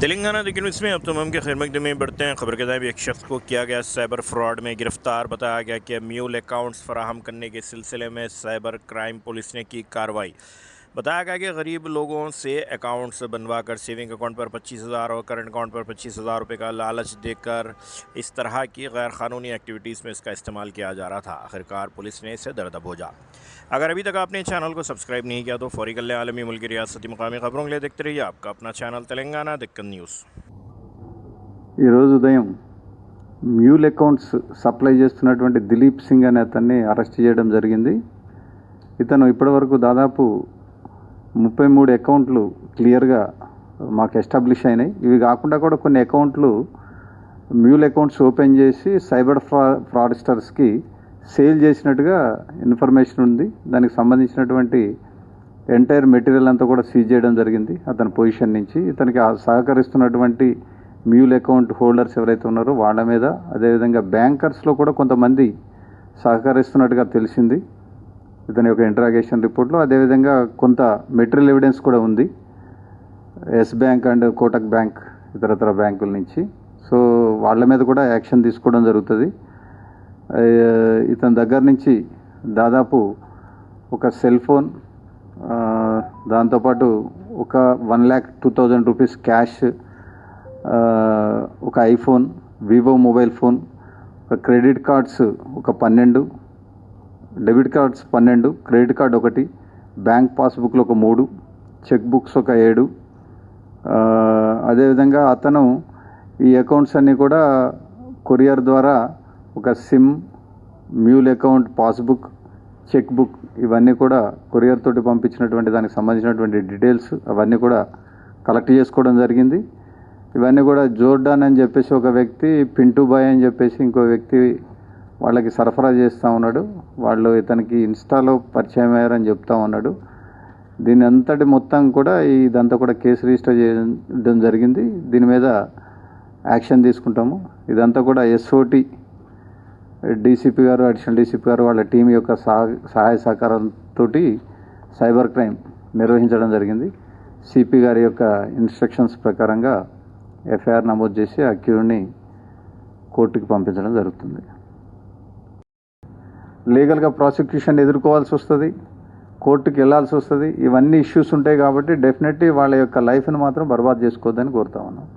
Telangana the news में अब तमाम के खैर मकदम में बढ़ते हैं। खबर के मुताबिक एक शख्स को किया गया साइबर फ्रॉड में गिरफ्तार। बताया गया कि म्यूल अकाउंट्स फराहम करने के सिलसिले में साइबर क्राइम पुलिस ने की कार्रवाई। बताया गया कि गरीब लोगों से अकाउंट्स बनवा कर सेविंग अकाउंट पर 25,000 और करंट अकाउंट पर 25,000 रुपये का लालच देकर इस तरह की गैर क़ानूनी एक्टिविटीज़ में इसका इस्तेमाल किया जा रहा था। आखिरकार पुलिस ने इसे दर दबोचा। अगर अभी तक आपने चैनल को सब्सक्राइब नहीं किया तो फौरी कर लें। आलमी मुल्की रियासती मुकामी खबरों के लिए देखते रहिए आपका अपना ఛానల్ తెలంగాణ దక్కన్ న్యూస్। ఈరోజు ఉదయం మ్యూల్ అకౌంట్స్ సప్లై చేస్తున్నటువంటి దిలీప్ సింగ్ అనే అతన్ని అరెస్ట్ చేయడం జరిగింది. ఇతను ఇప్పటివరకు దాదాపు 33 అకౌంట్లు క్లియర్గా మాకు ఎస్టాబ్లిష్ అయినాయి. ఇవి కాకుండా కూడా కొన్ని అకౌంట్లు మ్యూల్ అకౌంట్స్ ఓపెన్ చేసి సైబర్ ఫ్రాడ్స్టర్స్కి సేల్ చేసినట్టుగా ఇన్ఫర్మేషన్ ఉంది. దానికి సంబంధించినటువంటి ఎంటైర్ మెటీరియల్ అంతా కూడా సీజ్ చేయడం జరిగింది అతని పొజిషన్ నుంచి. ఇతనికి సహకరిస్తున్నటువంటి మ్యూల్ అకౌంట్ హోల్డర్స్ ఎవరైతే ఉన్నారో వాళ్ళ మీద, అదేవిధంగా బ్యాంకర్స్లో కూడా కొంతమంది సహకరిస్తున్నట్టుగా తెలిసింది ఇతని యొక్క ఇంటరాగేషన్ రిపోర్ట్లో. అదేవిధంగా కొంత మెటీరియల్ ఎవిడెన్స్ కూడా ఉంది Yes Bank and Kotak Bank ఇతరతర బ్యాంకుల నుంచి. సో వాళ్ళ మీద కూడా యాక్షన్ తీసుకోవడం జరుగుతుంది. ఇతని దగ్గర నుంచి దాదాపు ఒక సెల్ ఫోన్, దాంతోపాటు ఒక 1,02,000 రూపీస్ క్యాష్, ఒక ఐఫోన్, వివో మొబైల్ ఫోన్, ఒక క్రెడిట్ కార్డ్స్ ఒక 12, డెబిట్ కార్డ్స్ 12, క్రెడిట్ కార్డ్ ఒకటి, బ్యాంక్ పాస్బుక్లు ఒక 3, చెక్ బుక్స్ ఒక 7. అదేవిధంగా అతను ఈ అకౌంట్స్ అన్నీ కూడా కొరియర్ ద్వారా ఒక SIM, mule account passbook, cheque book ఇవన్నీ కూడా కొరియర్ తోటి పంపించినటువంటి దానికి సంబంధించినటువంటి డీటెయిల్స్ అవన్నీ కూడా కలెక్ట్ చేసుకోవడం జరిగింది. ఇవన్నీ కూడా జోర్డాన్ అని చెప్పేసి ఒక వ్యక్తి, పింటూ బాయ్ అని చెప్పేసి ఇంకో వ్యక్తి వాళ్ళకి సరఫరా చేస్తూ ఉన్నాడు. వాళ్ళు ఇతనికి ఇన్స్టాలో పరిచయం అయ్యారని చెప్తా ఉన్నాడు. దీని అంతటి మొత్తం కూడా ఇదంతా కూడా కేసు రిజిస్టర్ చేయడం జరిగింది. దీని మీద యాక్షన్ తీసుకుంటాము. ఇదంతా కూడా ఎస్ఓటి డీసీపీ గారు, అడిషనల్ డీసీపీ గారు వాళ్ళ టీం యొక్క సహాయ సహకారంతో సైబర్ క్రైమ్ నిర్వహించడం జరిగింది. సిపి గారి యొక్క ఇన్స్ట్రక్షన్స్ ప్రకారంగా ఎఫ్ఐఆర్ నమోదు చేసి అక్యూజ్డ్ని కోర్టుకి పంపించడం జరుగుతుంది. లీగల్గా ప్రాసిక్యూషన్ ఎదుర్కోవాల్సి వస్తుంది, కోర్టుకి వెళ్ళాల్సి వస్తుంది. ఇవన్నీ ఇష్యూస్ ఉంటాయి కాబట్టి డెఫినెట్లీ వాళ్ళ యొక్క లైఫ్ని మాత్రం బర్బాద్ చేసుకోవద్దని కోరుతా ఉన్నాం.